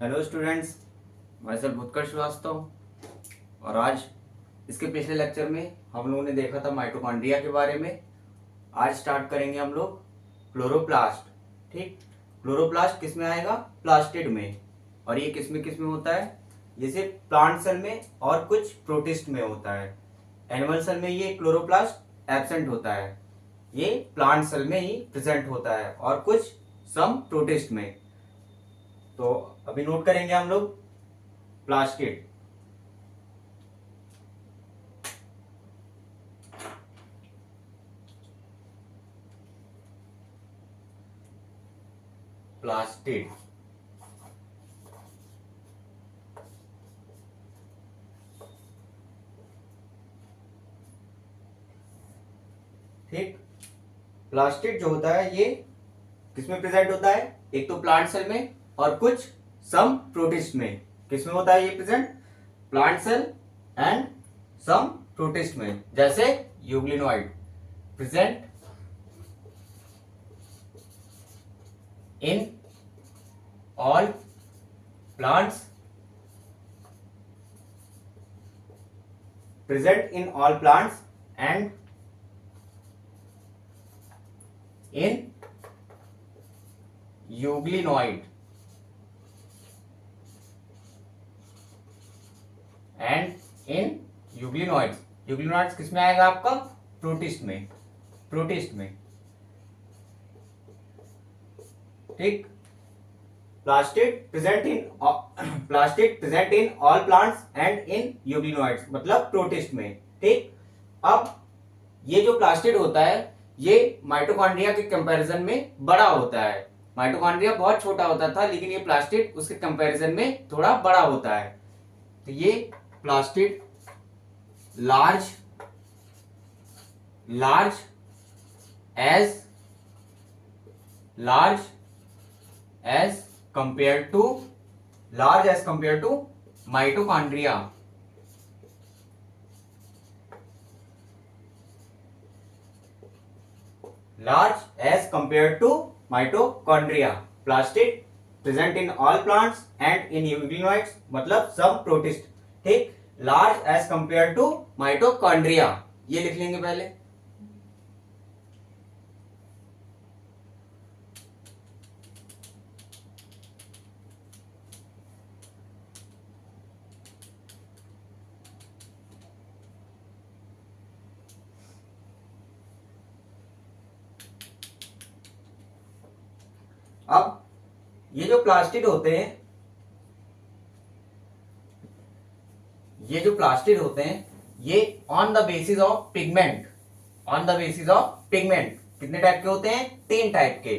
Hello students, मैं sir Bhutkar Srivastava. और आज इसके पिछले लेक्चर में हम लोगों ने देखा था माइटोकॉन्ड्रिया के बारे में। आज स्टार्ट करेंगे हम लोग क्लोरोप्लास्ट। ठीक, क्लोरोप्लास्ट किस में आएगा? प्लास्टिड में। और ये किस में होता है? ये सिर्फ प्लांट सेल में और कुछ प्रोटिस्ट में होता है। एनिमल सेल में ये क्लोरोप्लास्ट एब्सेंट होता है, ये प्लांट सेल में ही प्रेजेंट होता है और कुछ सम प्रोटिस्ट में। तो अभी नोट करेंगे हम लोग प्लास्टिड। प्लास्टिड ठीक, प्लास्टिड जो होता है ये किसमें प्रेजेंट होता है? एक तो प्लांट सेल में और कुछ सम प्रोटिस्ट में। किसमें होता है ये present? Plant cell and some protist में। जैसे euglenoid present in all plants, present in all plants and in euglenoid and in euglenoids। Euglenoids किस में आएगा आपका? प्रोटिस्ट में। प्रोटिस्ट में ठीक। Plastid present in all plants and in euglenoids, मतलब प्रोटिस्ट में। ठीक, अब ये जो प्लास्टिड होता है ये माइटोकॉन्ड्रिया के कंपैरिजन में बड़ा होता है। माइटोकॉन्ड्रिया बहुत छोटा होता था, लेकिन ये प्लास्टिड उसके कंपैरिजन में थोड़ा बड़ा होता है। तो ये plastid large as compared to mitochondria। Large as compared to mitochondria। Plastid present in all plants and in euglenoids, मतलब सब प्रोटिस्ट। ठीक, large as compare to mitochondria, ये लिख लेंगे पहले। अब ये जो प्लास्टिड होते हैं, ये on the basis of pigment, कितने टाइप के होते हैं? 3 टाइप के।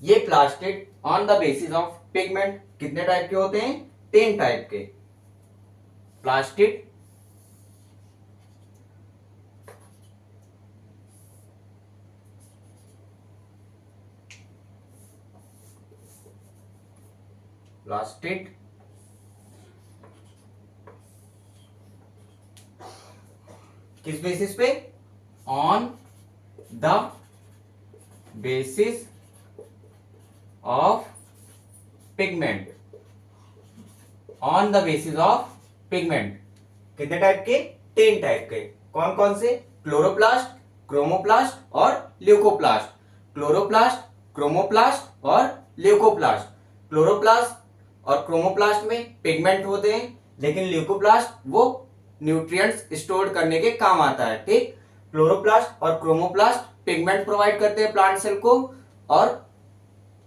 ये plastid on the basis of pigment कितने टाइप के होते हैं? 3 टाइप के। प्लास्टिड किस बेसिस पे? On the basis of pigment. कितने टाइप के? 3 टाइप के। कौन कौन से? क्लोरोप्लास्ट, क्रोमोप्लास्ट और ल्यूकोप्लास्ट। क्लोरोप्लास्ट और क्रोमोप्लास्ट में पिगमेंट होते हैं, लेकिन ल्यूकोप्लास्ट वो न्यूट्रिएंट्स स्टोर करने के काम आता है। ठीक, क्लोरोप्लास्ट और क्रोमोप्लास्ट पिगमेंट प्रोवाइड करते हैं प्लांट सेल को, और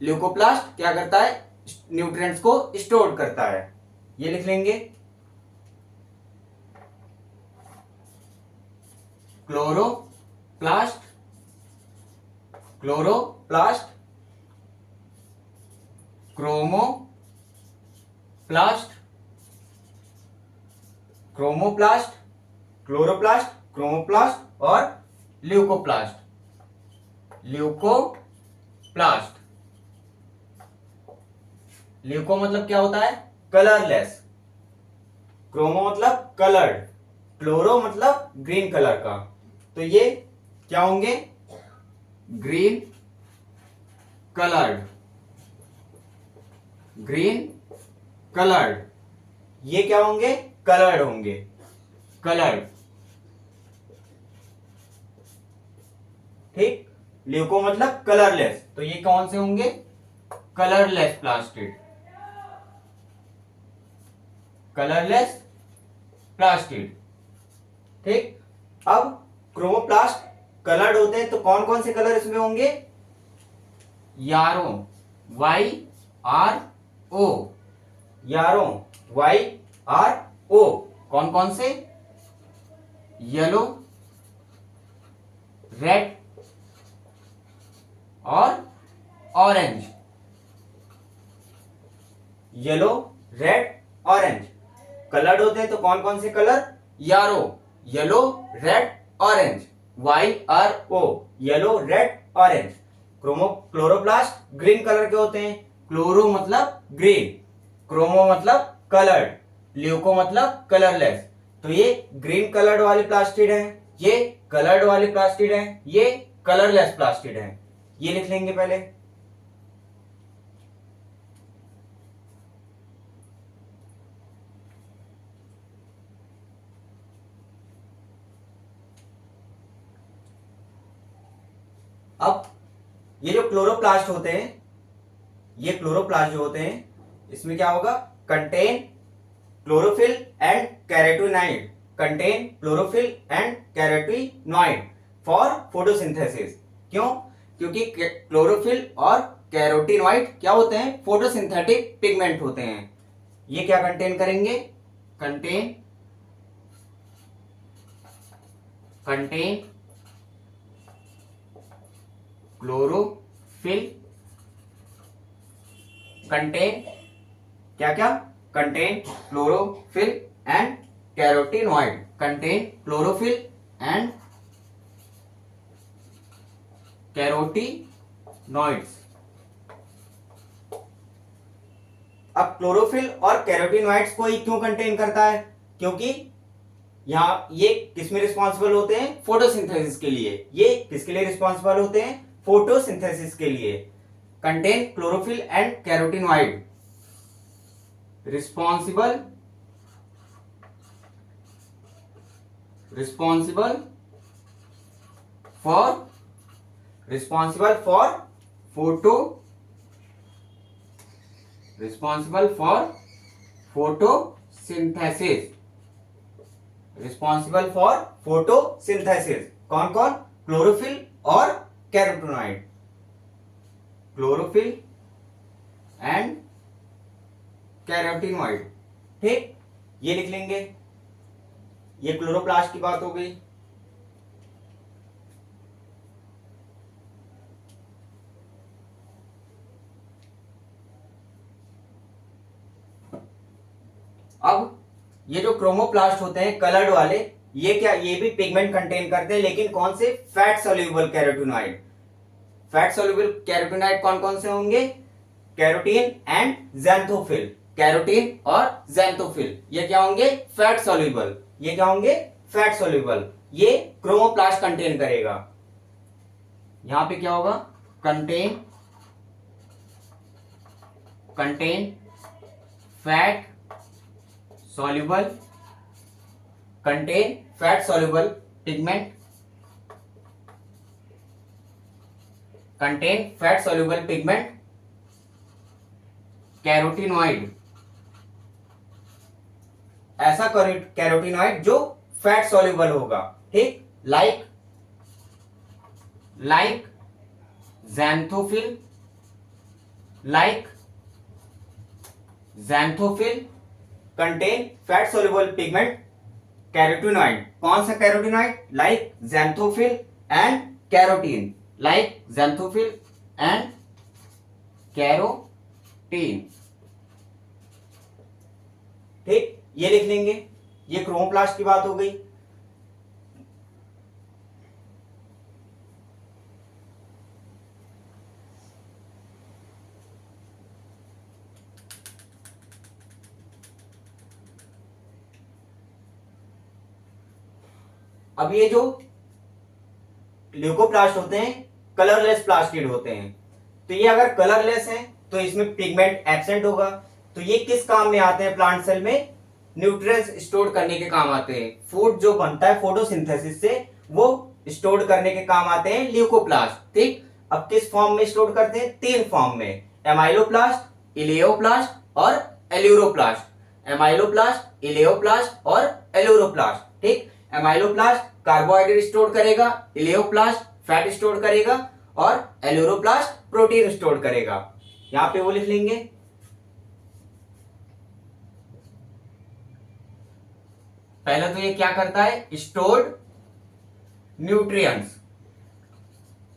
ल्यूकोप्लास्ट क्या करता है? न्यूट्रिएंट्स को स्टोर करता है। ये लिख लेंगे। क्लोरोप्लास्ट क्रोमोप्लास्ट और ल्यूको मतलब क्या होता है? कलरलेस। क्रोमो मतलब कलर्ड, क्लोरो मतलब ग्रीन कलर का। तो ये क्या होंगे? ग्रीन कलर्ड कलर्ड, ये क्या होंगे, कलर्ड होंगे, कलर्ड, ठीक। ल्यूको मतलब कलरलेस, तो ये कौन से होंगे, कलरलेस प्लास्टिड, कलरलेस प्लास्टिड, ठीक। अब क्रोमोप्लास्ट कलर्ड होते हैं, तो कौन कौन से कलर इसमें होंगे, यारो, YRO, यारो, YRO, कौन कौन से, येलो, रेड और orange, yellow, red, orange, coloured होते हैं तो कौन कौन से कलर, यारो, yellow, red, orange, YRO, yellow, red, orange. Chloroplast green colour के होते हैं, क्लोरो मतलब ग्रीन, क्रोमो मतलब कलर्ड, ल्यूको मतलब कलरलेस, तो ये ग्रीन कलर्ड वाले प्लास्टिड हैं, ये कलर्ड वाले प्लास्टिड हैं, ये कलरलेस प्लास्टिड हैं, ये लिख लेंगे पहले। अब ये जो क्लोरोप्लास्ट होते हैं, ये क्लोरोप्लास्ट जो होते हैं, इसमें क्या होगा, contain chlorophyll and carotenoid, contain chlorophyll and carotenoid for photosynthesis. क्यों, क्योंकि क्लोरोफिल और कैरोटीनॉइड क्या होते हैं, फोटोसिंथेटिक पिगमेंट होते हैं। ये क्या कंटेन करेंगे, कंटेन क्लोरोफिल, कंटेन क्या क्या, contain chlorophyll and carotenoid, contain chlorophyll and carotenoids. अब क्लोरोफिल और कैरोटीनॉइड्स को ही क्यों कंटेन करता है, क्योंकि यहां ये किसमें रिस्पॉन्सिबल होते हैं, फोटोसिंथेसिस के लिए। ये किसके लिए रिस्पॉन्सिबल होते हैं, फोटोसिंथेसिस के लिए। Contain chlorophyll and carotenoid, responsible for photosynthesis, कौन कौन, क्लोरोफिल और कैरोटीनॉइड, क्लोरोफिल एंड कैरोटीनॉइड, ठीक। ये लिख लेंगे, ये क्लोरोप्लास्ट की बात हो गई। अब ये जो क्रोमोप्लास्ट होते हैं कलर्ड वाले, ये क्या, ये भी पिगमेंट कंटेन करते हैं, लेकिन कौन से, fat soluble carotenoid. Fat soluble carotenoid कौन कौन से होंगे, कैरोटीन एंड ज़ैंथोफिल, कैरोटीन और ज़ैंथोफिल, ये क्या होंगे, फैट सोल्यूबल, ये क्या होंगे, फैट सोल्यूबल, ये क्रोमोप्लास्ट कंटेन करेगा। यहां पे क्या होगा, contain fat soluble, contain fat soluble pigment, contain fat soluble pigment, carotenoid, ऐसा कैरोटीनॉइड जो फैट सॉल्युबल होगा, ठीक। Like xanthophyll contain fat soluble pigment carotenoid, कौन सा carotenoid, like xanthophyll and carotene, like xanthophyll and carotene, ठीक। ये लिख लेंगे, ये क्रोमोप्लास्ट की बात हो गई। अब ये जो ल्यूकोप्लास्ट होते हैं कलरलेस प्लास्टिड होते हैं, तो ये अगर कलरलेस है तो इसमें पिगमेंट एब्सेंट होगा, तो ये किस काम में आते हैं प्लांट सेल में? न्यूट्रिएंट्स स्टोर करने के काम आते हैं। फूड जो बनता है फोटोसिंथेसिस से वो स्टोर करने के काम आते हैं ल्यूकोप्लास्ट। ठीक, अब किस फॉर्म में स्टोर करते हैं? 3 फॉर्म में, एमाइलोप्लास्ट, इलेओप्लास्ट और एल्यूरोप्लास्ट। एमाइलोप्लास्ट, इलेओप्लास्ट और एल्यूरोप्लास्ट। ठीक, एमाइलोप्लास्ट कार्बोहाइड्रेट स्टोर करेगा, इलेओप्लास्ट फैट स्टोर करेगा और एल्यूरोप्लास्ट प्रोटीन स्टोर करेगा। यहां पे वो लिख लेंगे। पहले तो ये क्या करता है? Stored nutrients.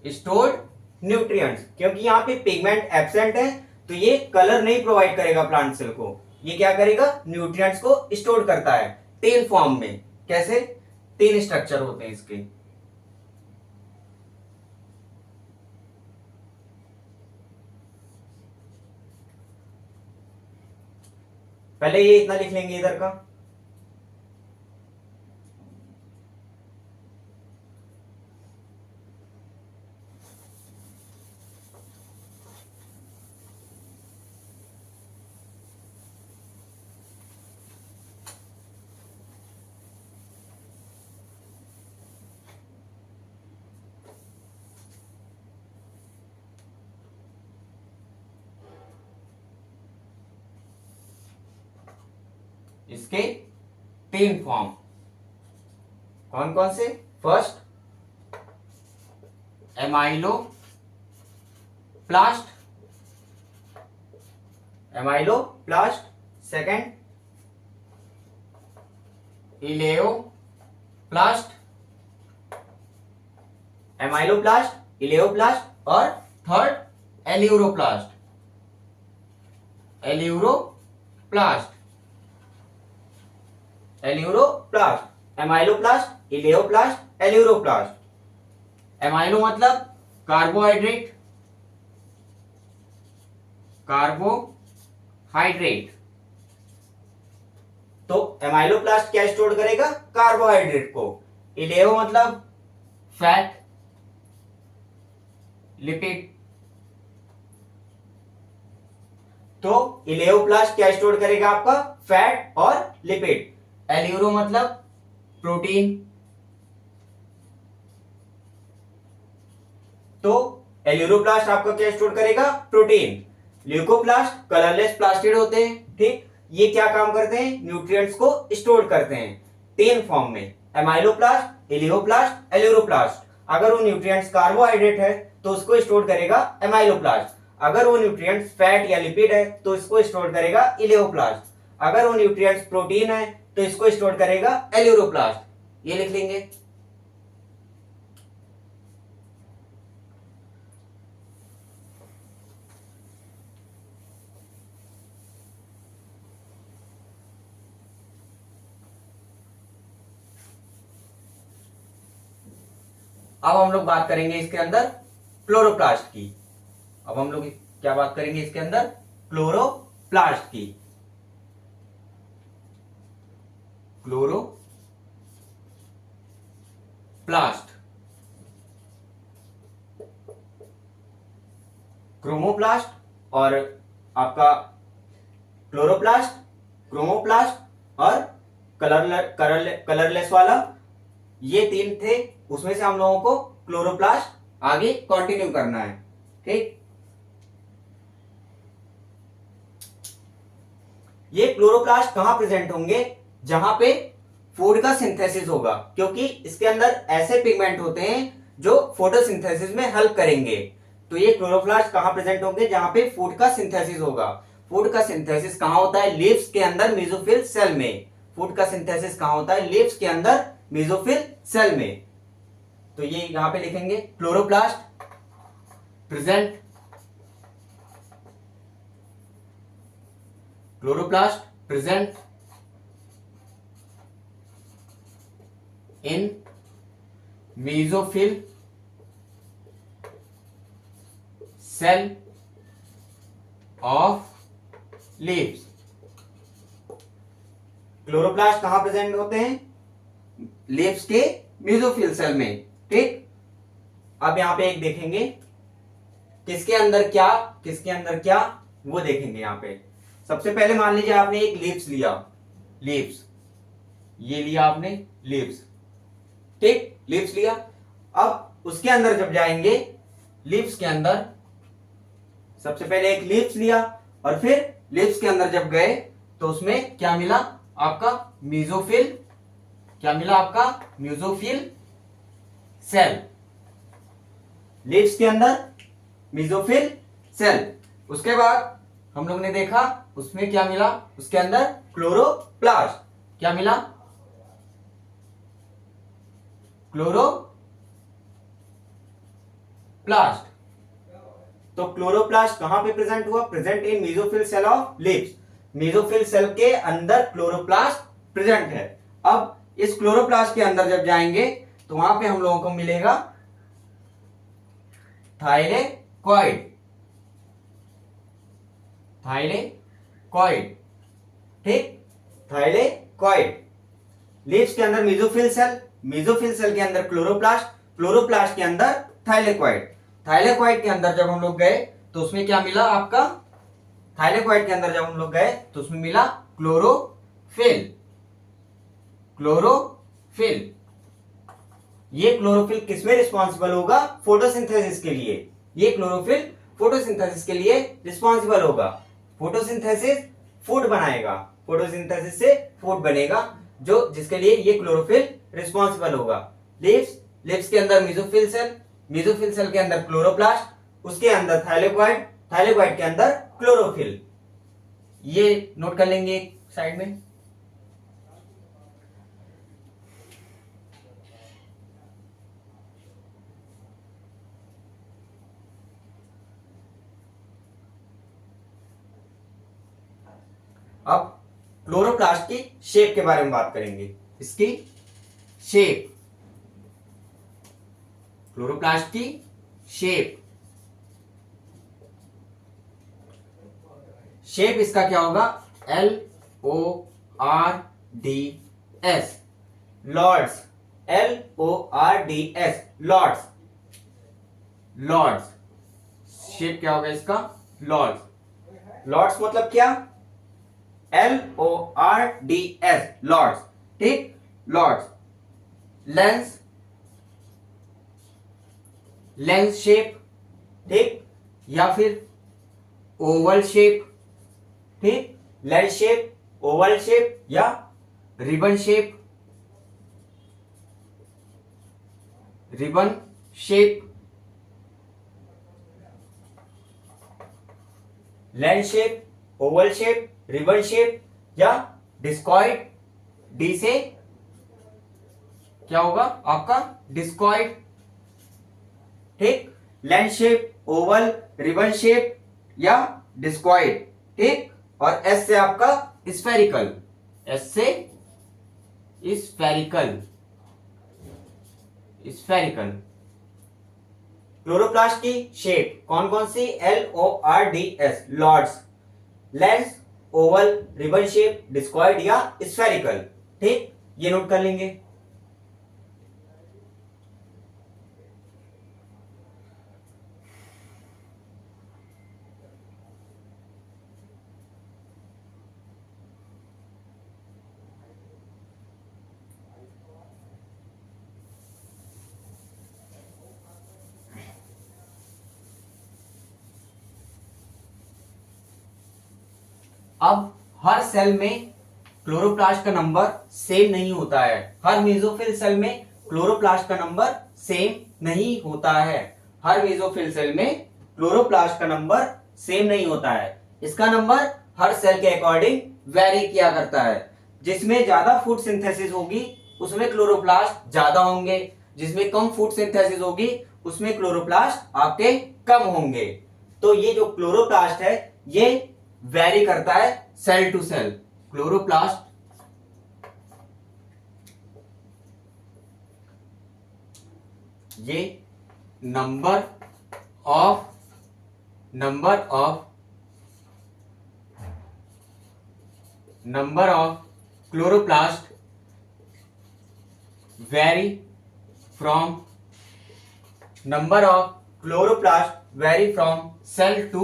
स्टोर्ड न्यूट्रिएंट्स, क्योंकि यहां पे पिगमेंट एब्सेंट है तो ये कलर नहीं प्रोवाइड करेगा प्लांट सेल को। ये क्या करेगा? न्यूट्रिएंट्स को स्टोर करता है 3 फॉर्म में। कैसे? 3 स्ट्रक्चर होते हैं इसके। पहले ये इतना लिख लेंगे इधर का। इसके 3 फॉर्म कौन कौन से? First amyloplast, amyloplast. Second elaioplast, amyloplast, elaioplast और third aleuroplast, aleuroplast. Aleuroplast, amyloplast, elaioplast, aleuroplast. Amylo मतलब कार्बोहाइड्रेट, कार्बोहाइड्रेट। तो एमाइलोप्लास्ट क्या स्टोर करेगा? कार्बोहाइड्रेट को। इलेओ मतलब फैट, लिपिड। तो इलेओप्लास्ट क्या स्टोर करेगा? आपका फैट और लिपिड। एल्यूरो मतलब प्रोटीन। तो एल्यूरोप्लास्ट आपका क्या स्टोर करेगा? प्रोटीन। ल्यूकोप्लास्ट कलरलेस प्लास्टिड होते हैं। ठीक, ये क्या काम करते हैं? न्यूट्रिएंट्स को स्टोर करते हैं 3 फॉर्म में, एमाइलोप्लास्ट, इलियोप्लास्ट, एल्यूरोप्लास्ट। अगर वो न्यूट्रिएंट्स कार्बोहाइड्रेट है तो उसको स्टोर करेगा एमाइलोप्लास्ट। अगर वो न्यूट्रिएंट्स फैट या लिपिड है तो इसको स्टोर करेगा इलियोप्लास्ट। अगर वो न्यूट्रिएंट्स प्रोटीन है तो इसको स्टोर करेगा एल्यूरोप्लास्ट। ये लिख लेंगे। अब हम लोग बात करेंगे इसके अंदर क्लोरोप्लास्ट की। अब हम लोग क्या बात करेंगे इसके अंदर? क्लोरोप्लास्ट की। क्लोरोप्लास्ट, क्रोमोप्लास्ट और आपका क्लोरोप्लास्ट, क्रोमोप्लास्ट और कलरलेस वाला, ये 3 थे। उसमें से हम लोगों को क्लोरोप्लास्ट आगे कंटिन्यू करना है। ठीक, ये क्लोरोप्लास्ट कहां प्रेजेंट होंगे? जहां पे फूड का सिंथेसिस होगा, क्योंकि इसके अंदर ऐसे पिगमेंट होते हैं जो फोटोसिंथेसिस में हेल्प करेंगे। तो ये क्लोरोप्लास्ट कहां प्रेजेंट होंगे? जहां पे फूड का सिंथेसिस होगा। फूड का सिंथेसिस कहां होता है? लीव्स के अंदर मेसोफिल सेल में। फूड का सिंथेसिस कहां होता है? लीव्स के अंदर मेसोफिल सेल में। तो ये यहां पे लिखेंगे chloroplast present, chloroplast present in mesophyll cell of leaves. Chloroplast कहां प्रेजेंट होते हैं? लीव्स के मेसोफिल सेल में। ठीक, अब यहां पे एक देखेंगे किसके अंदर क्या, किसके अंदर क्या, वो देखेंगे यहां पे। सबसे पहले मान लीजिए आपने एक लीव्स लिया, लीव्स, ये लिया आपने लीव्स, ठीक, लीव्स लिया। अब उसके अंदर जब जाएंगे, लीव्स के अंदर सबसे पहले एक लीव्स लिया और फिर लीव्स के अंदर जब गए तो उसमें क्या मिला आपका, मीजोफिल, क्या मिला आपका, म्यूजोफिल सेल, लीव्स के अंदर मीजोफिल सेल। उसके बाद हम लोग ने देखा उसमें क्या मिला, उसके अंदर क्लोरोप्लास्ट, क्या मिला, क्लोरोप्लास्ट। तो क्लोरोप्लास्ट कहां पे प्रेजेंट हुआ, present in mesophyll cell of leaves, mesophyll cell के अंदर क्लोरोप्लास्ट प्रेजेंट है। अब इस क्लोरोप्लास्ट के अंदर जब जाएंगे तो वहां पे हम लोगों को मिलेगा थाइलेकॉइड, थाइलेकॉइड, ठीक, थाइलेकॉइड। लीव्स के अंदर मीजोफिल सेल, मीजोफिल सेल के अंदर क्लोरोप्लास्ट, क्लोरोप्लास्ट के अंदर थाइलेकॉइड। थाइलेकॉइड के अंदर जब हम लोग गए तो उसमें क्या मिला आपका, थाइलेकॉइड के अंदर जब हम लोग गए तो उसमें मिला क्लोरोफिल, क्लोरोफिल। ये क्लोरोफिल किसमें रिस्पॉन्सिबल होगा, फोटोसिंथेसिस के लिए, ये क्लोरोफिल फोटोसिंथेसिस के लिए रिस्पॉन्सिबल होगा। फोटोसिंथेसिस फूड बनाएगा, फोटोसिंथेसिस से फूड बनेगा, जो जिसके लिए ये क्लोरोफिल रिस्पॉन्सिबल होगा। लीव्स, लीव्स के अंदर मीजोफिल सेल, मीजोफिल सेल के अंदर क्लोरोप्लास्ट, उसके अंदर थाइलेकॉइड, थाइलेकॉइड के अंदर क्लोरोफिल। ये नोट कर लेंगे साइड में। अब क्लोरोप्लास्ट की शेप के बारे में बात करेंगे, इसकी शेप, क्लोरोप्लास्ट की शेप, शेप इसका क्या होगा, LORDS, lords, LORDS, lords, lords. Shape क्या होगा इसका, लॉर्ड्स, लॉर्ड्स मतलब क्या, LORDS, लॉर्ड्स, ठीक, लॉर्ड्स। लेंस, लेंस शेप, ठीक, या फिर ओवल शेप, ठीक, लेंस शेप, ओवल शेप या ribbon shape, ribbon shape, lens shape, oval shape, ribbon shape या डिस्कॉइड, डी से क्या होगा आपका, डिस्कॉइड, ठीक, lens shape, oval, ribbon shape या डिस्कॉइड, ठीक, और एस से आपका स्फेरिकल, एस से स्फेरिकल, स्फेरिकल। क्लोरोप्लास्ट की शेप कौन कौन सी, LORDS, lords, lens, oval, ribbon shape, discoid या स्फेरिकल, ठीक, ये नोट कर लेंगे। अब हर सेल में क्लोरोप्लास्ट का नंबर सेम नहीं होता है, हर मेसोफिल सेल में क्लोरोप्लास्ट का नंबर सेम नहीं होता है, हर मेसोफिल सेल में क्लोरोप्लास्ट का नंबर सेम नहीं होता है। इसका नंबर हर सेल के अकॉर्डिंग वेरी किया करता है। जिसमें ज्यादा फूड सिंथेसिस होगी उसमें क्लोरोप्लास्ट ज्यादा होंगे, जिसमें कम फूड सिंथेसिस होगी उसमें क्लोरोप्लास्ट आपके कम होंगे। तो ये जो क्लोरोप्लास्ट है ये वेरी करता है सेल टू सेल। क्लोरोप्लास्ट ये number of chloroplast vary from cell to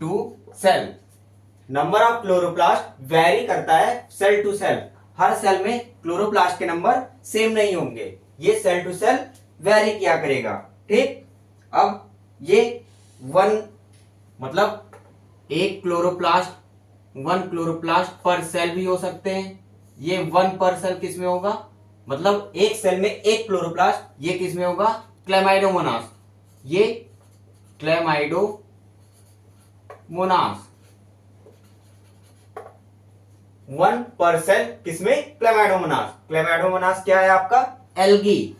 to cell. Number of chloroplast vary करता है सेल टू सेल। हर सेल में क्लोरोप्लास्ट के नंबर सेम नहीं होंगे, ये सेल टू सेल वेरी किया करेगा। ठीक, अब ये वन मतलब एक क्लोरोप्लास्ट पर सेल भी हो सकते हैं। ये वन पर सेल किस में होगा, मतलब एक सेल में एक क्लोरोप्लास्ट, ये किस में होगा, क्लेमाइडोमोनास। ये क्लेमाइडोमोनास वन पर सेल किसमें, क्लेमाइडोमोनास। क्लेमाइडोमोनास क्या है आपका, एल्गी।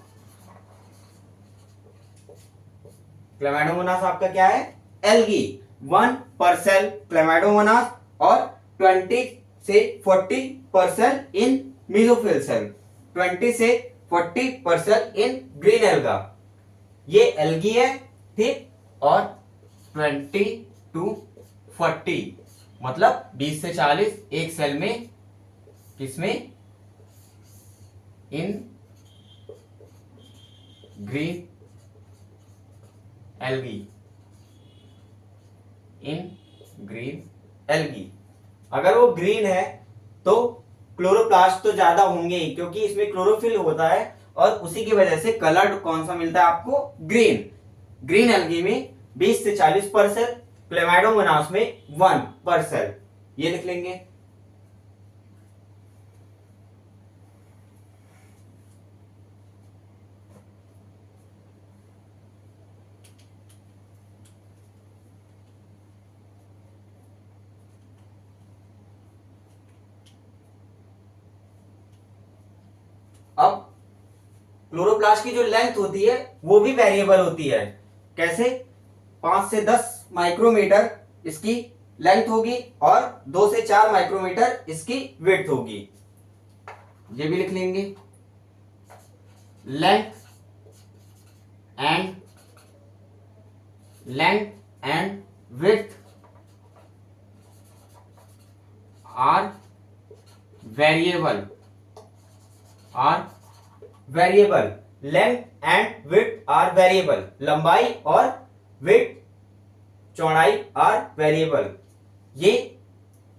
क्लेमाइडोमोनास आपका क्या है, एल्गी। वन पर सेल क्लेमाइडोमोनास और 20 से 40% इन मीजोफिल सेल, 20 से 40% इन ग्रीन एल्गा। ये एल्गी है, ठीक, और 20 to 40 मतलब 20 से 40 एक सेल में, किसमें, इन ग्रीन एल्गी, इन ग्रीन एल्गी। अगर वो ग्रीन है तो क्लोरोप्लास्ट तो ज्यादा होंगे ही, क्योंकि इसमें क्लोरोफिल होता है और उसी की वजह से कलर कौन सा मिलता है आपको, ग्रीन। ग्रीन एल्गी में 20 से 40%, क्लेमाइडोमोनास में 1%। ये लिख लेंगे। अब क्लोरोप्लास्ट की जो लेंथ होती है वो भी वेरिएबल होती है। कैसे, 5 से 10 माइक्रोमीटर इसकी लेंथ होगी और 2 से 4 माइक्रोमीटर इसकी विड्थ होगी। ये भी लिख लेंगे। Length and width are variable, length and width are variable. लंबाई और विड्थ, चौड़ाई आर वेरिएबल। ये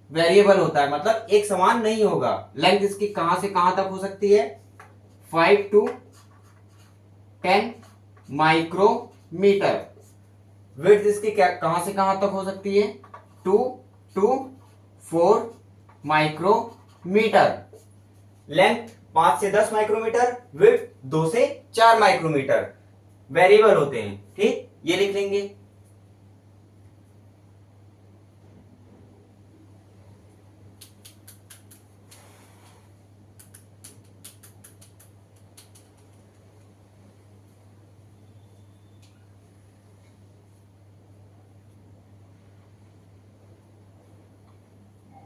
वेरिएबल होता है, मतलब एक समान नहीं होगा। लेंथ इसकी कहां से कहां तक हो सकती है, 5 to 10 माइक्रोमीटर। विड्थ इसकी क्या कहां से कहां तक हो सकती है, 2 to 4 माइक्रोमीटर। लेंथ 5 से 10 माइक्रोमीटर, विड्थ 2 से 4 माइक्रोमीटर। वेरिएबल होते हैं, ठीक, ये लिख लेंगे।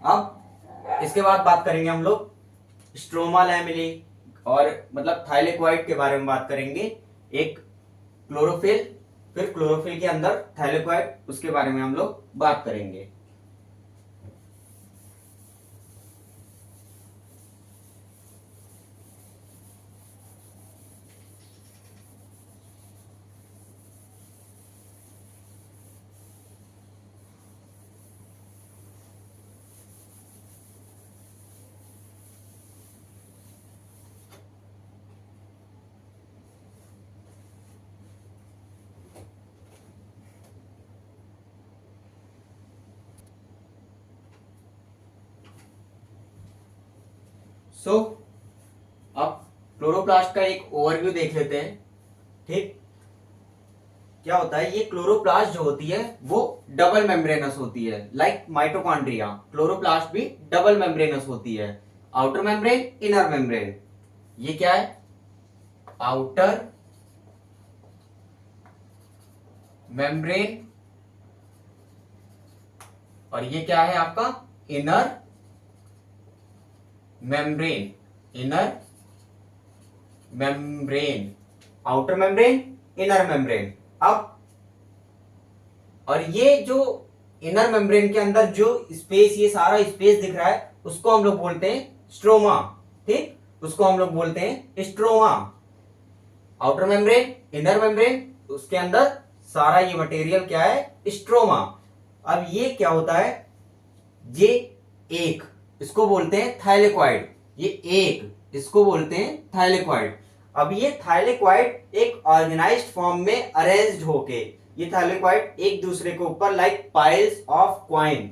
अब इसके बाद बात करेंगे हम लोग स्ट्रोमा लैमेली और मतलब थाइलेकोइड के बारे में बात करेंगे। एक क्लोरोफिल, फिर क्लोरोफिल के अंदर थाइलेकोइड, उसके बारे में हम लोग बात करेंगे। सो अब क्लोरोप्लास्ट का एक ओवरव्यू देख लेते हैं। ठीक, क्या होता है, ये क्लोरोप्लास्ट जो होती है वो डबल मेम्ब्रेनस होती है, लाइक माइटोकॉन्ड्रिया। क्लोरोप्लास्ट भी डबल मेम्ब्रेनस होती है, आउटर मेम्ब्रेन, इनर मेम्ब्रेन। ये क्या है, आउटर मेम्ब्रेन, और ये क्या है आपका, inner membrane. Inner membrane, outer membrane, inner membrane. अब और ये जो इनर मेम्ब्रेन के अंदर जो स्पेस, ये सारा स्पेस दिख रहा है, उसको हम लोग बोलते हैं स्ट्रोमा। ठीक, उसको हम लोग बोलते हैं stroma. Outer membrane, inner membrane, उसके अंदर सारा ये मटेरियल क्या है, स्ट्रोमा। अब ये क्या होता है, ये एक, इसको बोलते हैं थाइलेक्वाइड, ये एक, इसको बोलते हैं थाइलेक्वाइड। अब ये थाइलेक्वाइड एक ऑर्गेनाइज्ड फॉर्म में अरेंज्ड होके, ये थाइलेक्वाइड एक दूसरे के ऊपर like piles of coin,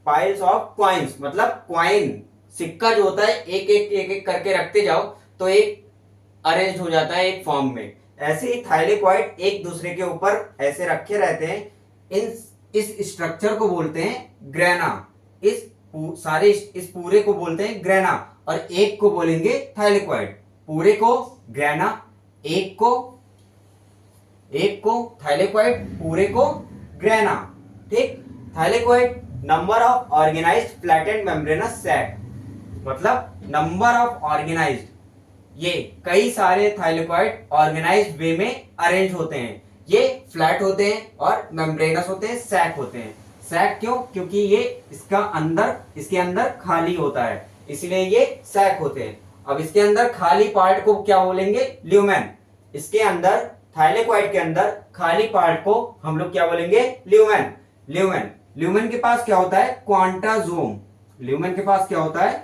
piles of coins मतलब क्वाइन, सिक्का जो होता है एक एक एक एक करके रखते जाओ तो एक अरेंज हो जाता है एक फॉर्म में। ऐसे ही थाइलेक्वाइड एक दूसरे के ऊपर ऐसे रखे रहते हैं। इन इस स्ट्रक्चर को बोलते हैं ग्रेना, इस सारे इस पूरे को बोलते हैं ग्रेना, और एक को बोलेंगे थाइलेक्वाइड। पूरे को ग्रेना, एक को थाइलेक्वाइड, पूरे को ग्रेना। ठीक, thylakoid number of organised flattened membranous sac, मतलब नंबर ऑफ ऑर्गेनाइज्ड, ये कई सारे थाइलेक्वाइड ऑर्गेनाइज्ड वे में अरेंज होते हैं। ये फ्लैट होते हैं और मेम्ब्रेनस होते हैं, सैक होते हैं। सैक क्यों? क्योंकि ये इसके अंदर खाली होता है, इसलिए ये सैक होते हैं। अब इसके अंदर खाली पार्ट को क्या बोलेंगे? ल्यूमेन। इसके अंदर थाइलेक्वाइड के अंदर खाली पार्ट को हम लोग क्या बोलेंगे? ल्यूमेन। ल्यूमेन ल्यूमेन के पास क्या होता है? क्वांटाजोम। ल्यूमेन के पास क्या होता है?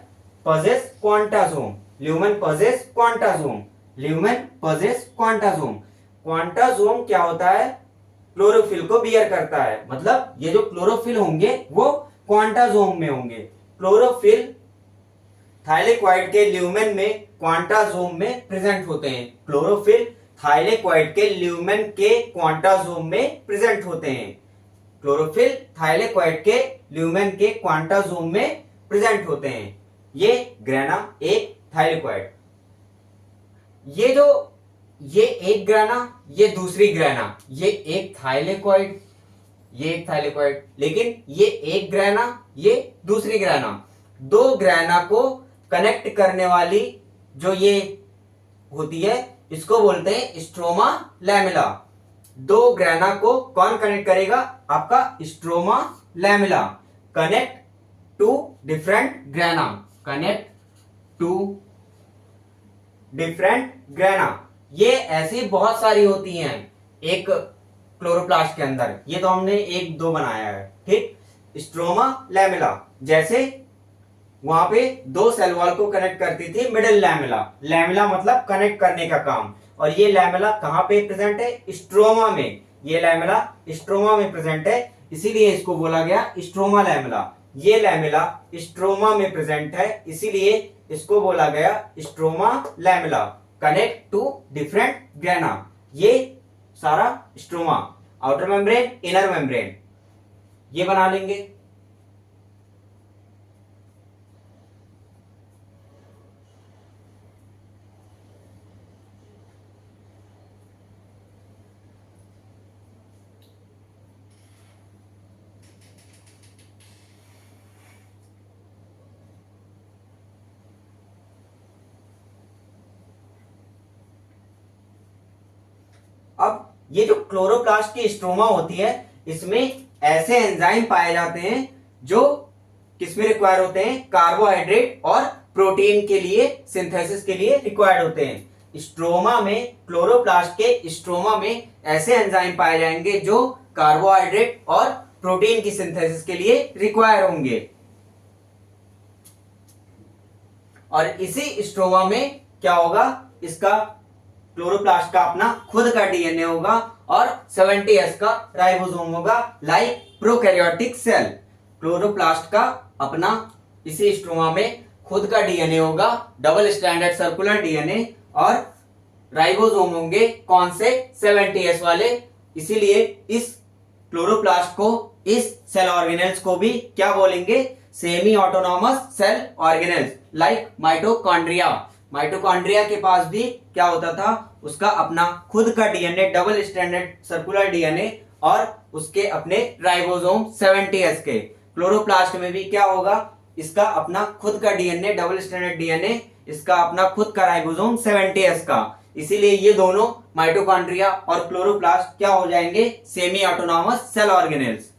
Possess quantasome. Lumen possess quantasome. Lumen possess quantasome. Quantasome क्या होता है? क्लोरोफिल को बियर करता है, मतलब ये जो क्लोरोफिल होंगे वो क्वांटाजोम में होंगे। क्लोरोफिल थाइलेक्वाइड के ल्यूमेन में क्वांटाजोम में प्रेजेंट होते हैं। क्लोरोफिल थाइलेक्वाइड के ल्यूमेन के क्वांटाजोम में प्रेजेंट होते हैं। क्लोरोफिल थाइलेक्वाइड के ल्यूमेन के क्वांटाजोम में प्रेजेंट होते हैं। ये ग्रेना, एक थाइलेक्वाइड। ये एक ग्रेना, ये दूसरी ग्रेना, ये एक थाइलेक्वाइड, ये एक थाइलेक्वाइड, लेकिन ये एक ग्रेना, ये दूसरी ग्रेना। दो ग्रेना को कनेक्ट करने वाली जो ये होती है, इसको बोलते हैं स्ट्रोमा लैमेला। दो ग्रेना को कौन कनेक्ट करेगा? आपका stroma lamella. Connect to different grana, connect to different grana. ये ऐसी बहुत सारी होती हैं एक क्लोरोप्लास्ट के अंदर, ये तो हमने एक दो बनाया है। ठीक, स्ट्रोमा लैमेला, जैसे वहां पे दो सेल वॉल को कनेक्ट करती थी मिडिल लैमेला। लैमेला मतलब कनेक्ट करने का काम, और ये लैमेला कहां पे प्रेजेंट है? स्ट्रोमा में। ये लैमेला स्ट्रोमा में प्रेजेंट है, इसीलिए इसको बोला गया स्ट्रोमा लैमेला। ये लैमेला स्ट्रोमा में प्रेजेंट है, इसीलिए इसको बोला गया stroma lamella. Connect to different grana, ये सारा stroma. Outer membrane, inner membrane, ये बना लेंगे। अब ये जो क्लोरोप्लास्ट की स्ट्रोमा होती है, इसमें ऐसे एंजाइम पाए जाते हैं जो किसमें रिक्वायर होते हैं? कार्बोहाइड्रेट और प्रोटीन के लिए, सिंथेसिस के लिए रिक्वायर्ड होते हैं। स्ट्रोमा में, क्लोरोप्लास्ट के स्ट्रोमा में ऐसे एंजाइम पाए जाएंगे जो कार्बोहाइड्रेट और प्रोटीन की सिंथेसिस के लिए रिक्वायर होंगे। और इसी स्ट्रोमा में क्या होगा? इसका क्लोरोप्लास्ट का अपना खुद का डीएनए होगा और 70S का राइबोसोम होगा, लाइक प्रोकैरियोटिक सेल। क्लोरोप्लास्ट का अपना इसी स्ट्रोमा में खुद का डीएनए होगा, डबल स्टैंडर्ड सर्कुलर डीएनए, और राइबोसोम होंगे कौन से? 70S वाले। इसीलिए इस क्लोरोप्लास्ट को, इस सेल ऑर्गेनेल्स को भी क्या बोलेंगे? Semi autonomous cell organelles, like mitochondria. Mitochondria के पास भी क्या होता था? उसका अपना खुद का DNA, double standard circular DNA, और उसके अपने राइबोसोम 70S के। क्लोरोप्लास्ट में भी क्या होगा? इसका अपना खुद का डीएनए, डबल स्टैंडर्ड डीएनए, इसका अपना खुद का राइबोसोम 70S का। इसीलिए ये दोनों माइटोकॉन्ड्रिया और क्लोरोप्लास्ट क्या हो जाएंगे? Semi autonomous cell organelles.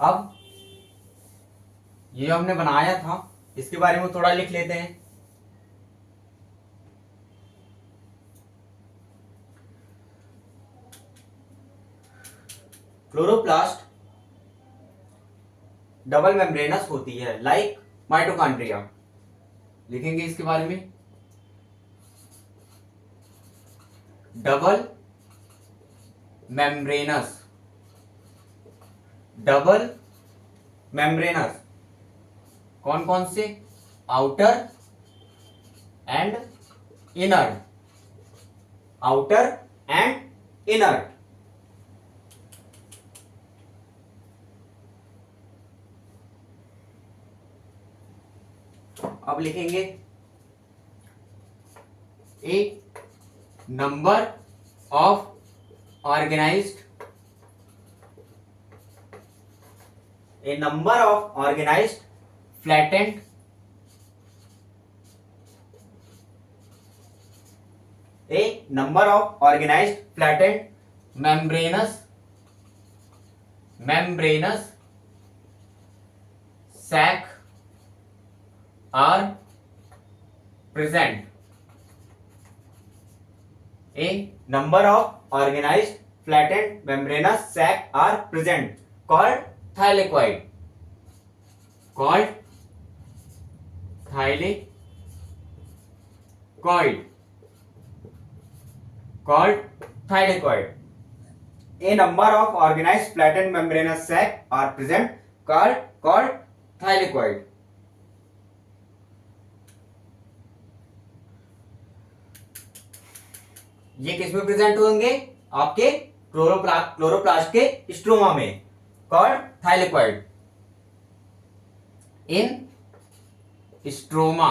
अब ये जो हमने बनाया था इसके बारे में थोड़ा लिख लेते हैं। क्लोरोप्लास्ट डबल मेम्ब्रेनस होती है लाइक माइटोकॉन्ड्रिया। लिखेंगे इसके बारे में, डबल मेम्ब्रेनस, डबल मेम्ब्रेनस कौन कौन से, outer and inner, outer and inner. अब लिखेंगे a number of organised, a number of organized flattened a number of organized flattened membranous sac are present. A number of organized flattened membranous sac are present called thylakoid, called thylakoid, called thylakoid. A number of organized flattened membranous sac are present called thylakoid. ये किसमें present होंगे, आपके chloroplast के stroma में, called thylakoid, in stroma,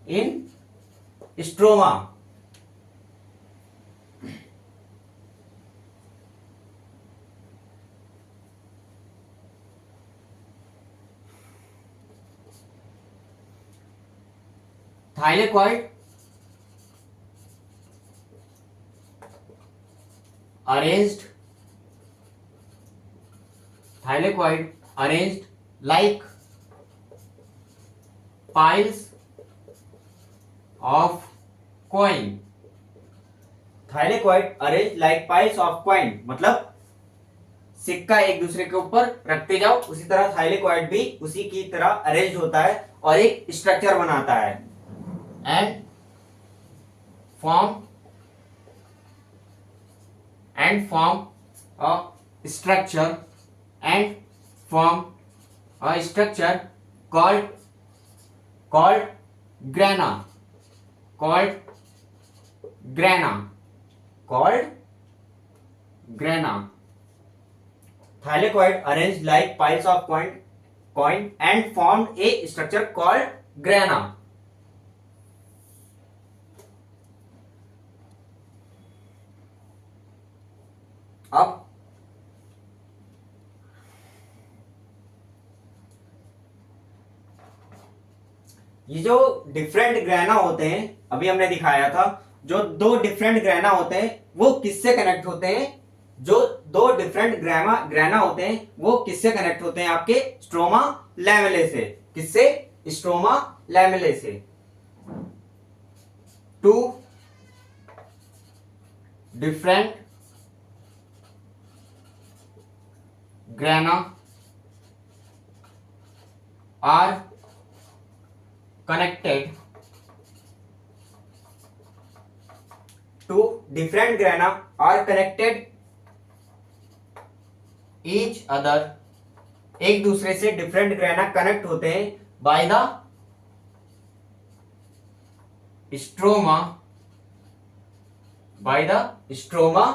in stroma. Thylakoid arranged, thylakoid arranged like piles of coin, thylakoid arranged like piles of coin मतलब सिक्का एक दूसरे के ऊपर रखते जाओ, उसी तरह थाइलेकोइड भी उसी की तरह अरेंज होता है और एक स्ट्रक्चर बनाता है, and form a structure called grana, thylakoid arranged like piles of coin and formed a structure called grana. अब ये जो डिफरेंट ग्रैना होते हैं, अभी हमने दिखाया था, जो दो डिफरेंट ग्रैना होते हैं वो किससे कनेक्ट होते हैं, जो दो डिफरेंट ग्रैना होते हैं वो किससे कनेक्ट होते हैं, आपके स्ट्रोमा लैमेले से। किससे, स्ट्रोमा लैमेले से। Two different grana are connected, two different grana are connected each other, एक दूसरे से डिफरेंट ग्रैना कनेक्ट होते हैं by the stroma, by the stroma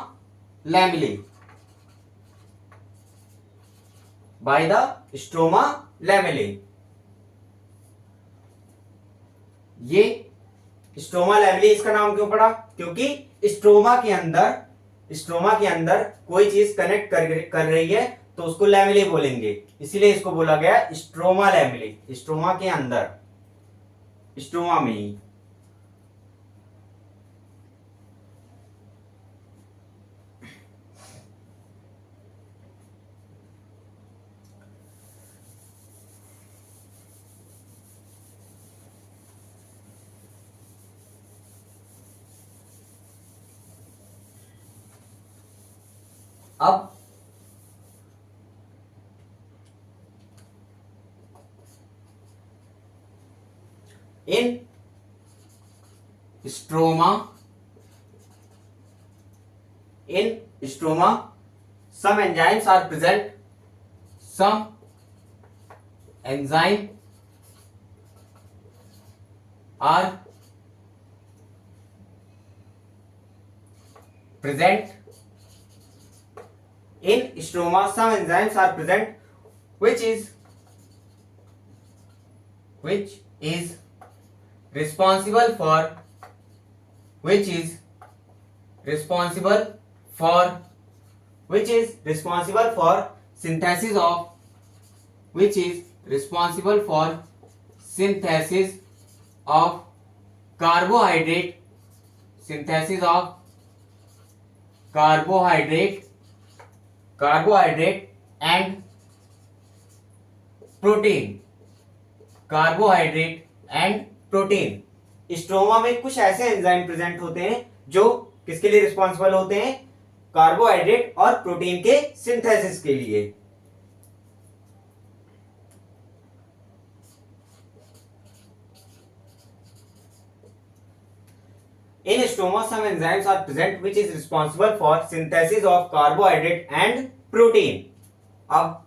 lamellae, by the stroma lamellae. ये स्ट्रोमा लैमेले इसका नाम क्यों पड़ा, क्योंकि स्ट्रोमा के अंदर कोई चीज कनेक्ट कर रही है तो उसको लैमेले बोलेंगे, इसीलिए इसको बोला गया स्ट्रोमा लैमेले। स्ट्रोमा के अंदर, स्ट्रोमा में ही। अब in stroma, some enzymes are present. Some enzyme are present in stroma. Some enzymes are present, which is responsible for synthesis of carbohydrate and protein stroma में कुछ ऐसे एंजाइम प्रेजेंट होते हैं जो किसके लिए रिस्पॉन्सिबल होते हैं, कार्बोहाइड्रेट और प्रोटीन के सिंथेसिस के लिए। In stroma, some enzymes are present which is responsible for synthesis of carbohydrate and protein. अब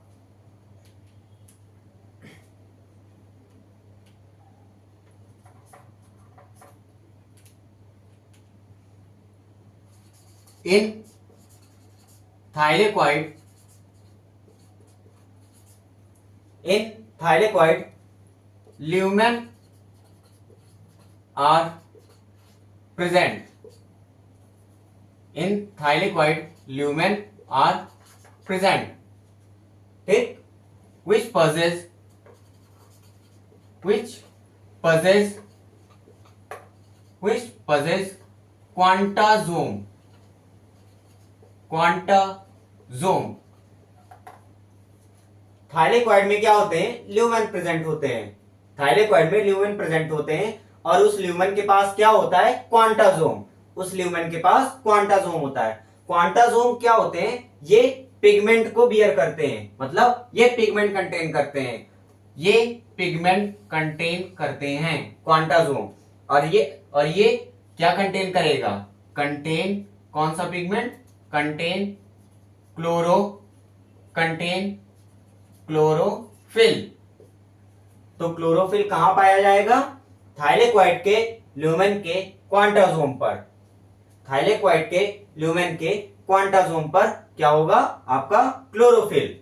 in thylakoid lumen are present. ठीक, which possess quantasome. थाइलेकॉइड में क्या होते हैं, ल्यूमेन प्रेजेंट होते हैं। थाइलेकॉइड में ल्यूमेन प्रेजेंट होते हैं और उस ल्यूमेन के पास क्या होता है, क्वांटासोम। उस ल्यूमेन के पास क्वांटासोम होता है। क्वांटासोम क्या होते हैं, ये पिगमेंट को बियर करते हैं, मतलब ये पिगमेंट कंटेन करते हैं, क्वांटासोम। और ये क्या कंटेन करेगा, कौन सा पिगमेंट, क्लोरोफिल। तो क्लोरोफिल कहां पाया जाएगा, थाइलेकॉइड के ल्यूमेन के क्वांटासोम पर। थाइलेकॉइड के ल्यूमेन के क्वांटासोम पर क्या होगा, आपका क्लोरोफिल।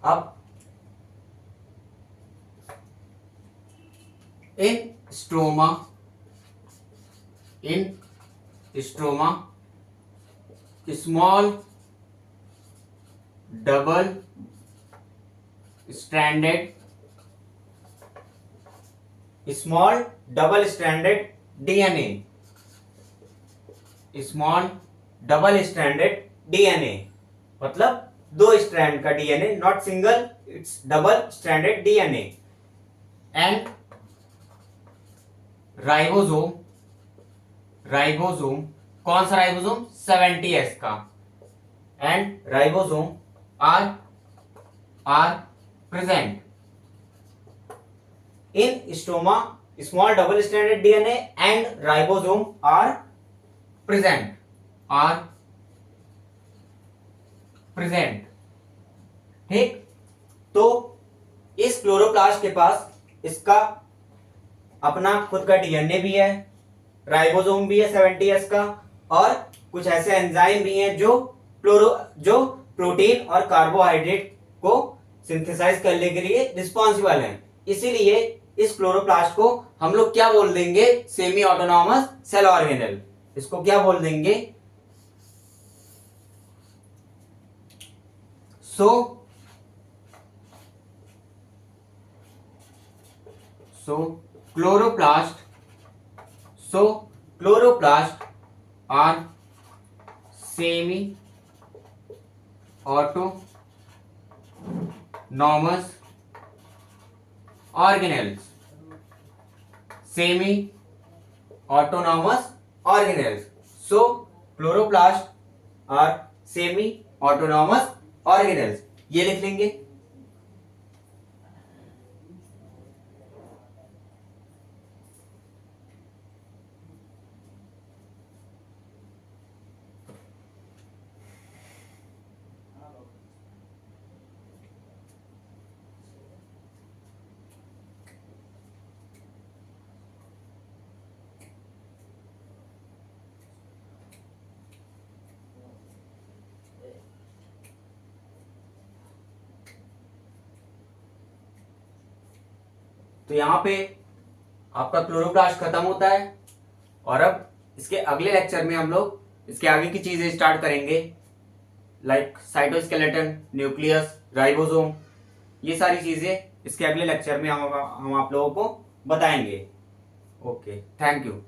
अब in stroma small double stranded DNA, मतलब दो स्ट्रैंड का DNA, not single, it's double stranded DNA. And ribosome, कौन सा राइबोसोम, 70S का। And ribosome are present in stroma, small double stranded DNA and ribosome are present. ठीक, तो इस chloroplast के पास इसका अपना खुद का डीएनए भी है, राइबोसोम भी है 70S का, और कुछ ऐसे एंजाइम भी हैं जो प्रोटीन और कार्बोहाइड्रेट को सिंथेसाइज करने के लिए रिस्पॉन्सिबल हैं। इसीलिए इस क्लोरोप्लास्ट को हम लोग क्या बोल देंगे, सेमी ऑटोनॉमस सेल ऑर्गेनेल। इसको क्या बोल देंगे, chloroplast are semi autonomous organelles. Semi autonomous organelles. So chloroplast are semi autonomous organelles, ये लिख लेंगे। तो यहां पे आपका क्लोरोप्लास्ट खत्म होता है और अब इसके अगले लेक्चर में हम लोग इसके आगे की चीजें स्टार्ट करेंगे, लाइक साइटोस्केलेटन, न्यूक्लियस, राइबोसोम। ये सारी चीजें इसके अगले लेक्चर में हम आप लोगों को बताएंगे। Okay, thank you.